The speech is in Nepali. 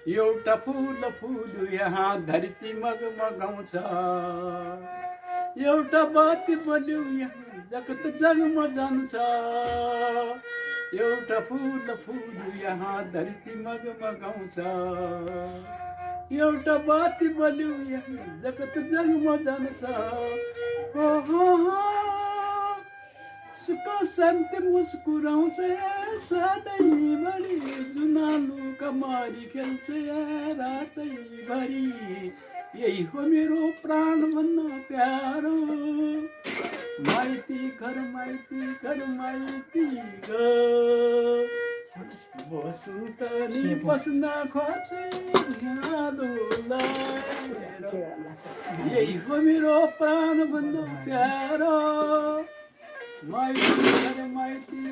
एउटा फुल फुल यहाँ धरती मगमगाउँछ, एउटा बाती बल्यो यहाँ जगत जगमा जान्छ। एउटा फुल फुल यहाँ धरती मगमगाउँछ, एउटा बाती बल्यो यहाँ जगत जगमा जान्छ। हो हो हो, सुख शान्ति मुस्कुराउँछ सधैँभरि, जुनालु कमारी खेल्छ रातैभरि। यही हो मेरो प्राण भन्न प्यारो, माइती घर माइती घर माइती घर। वसुन्तली बस्न खोजे हिउँदो लगाएर, यही हो मेरो प्राण भन्न प्यारो, माइती घर माइती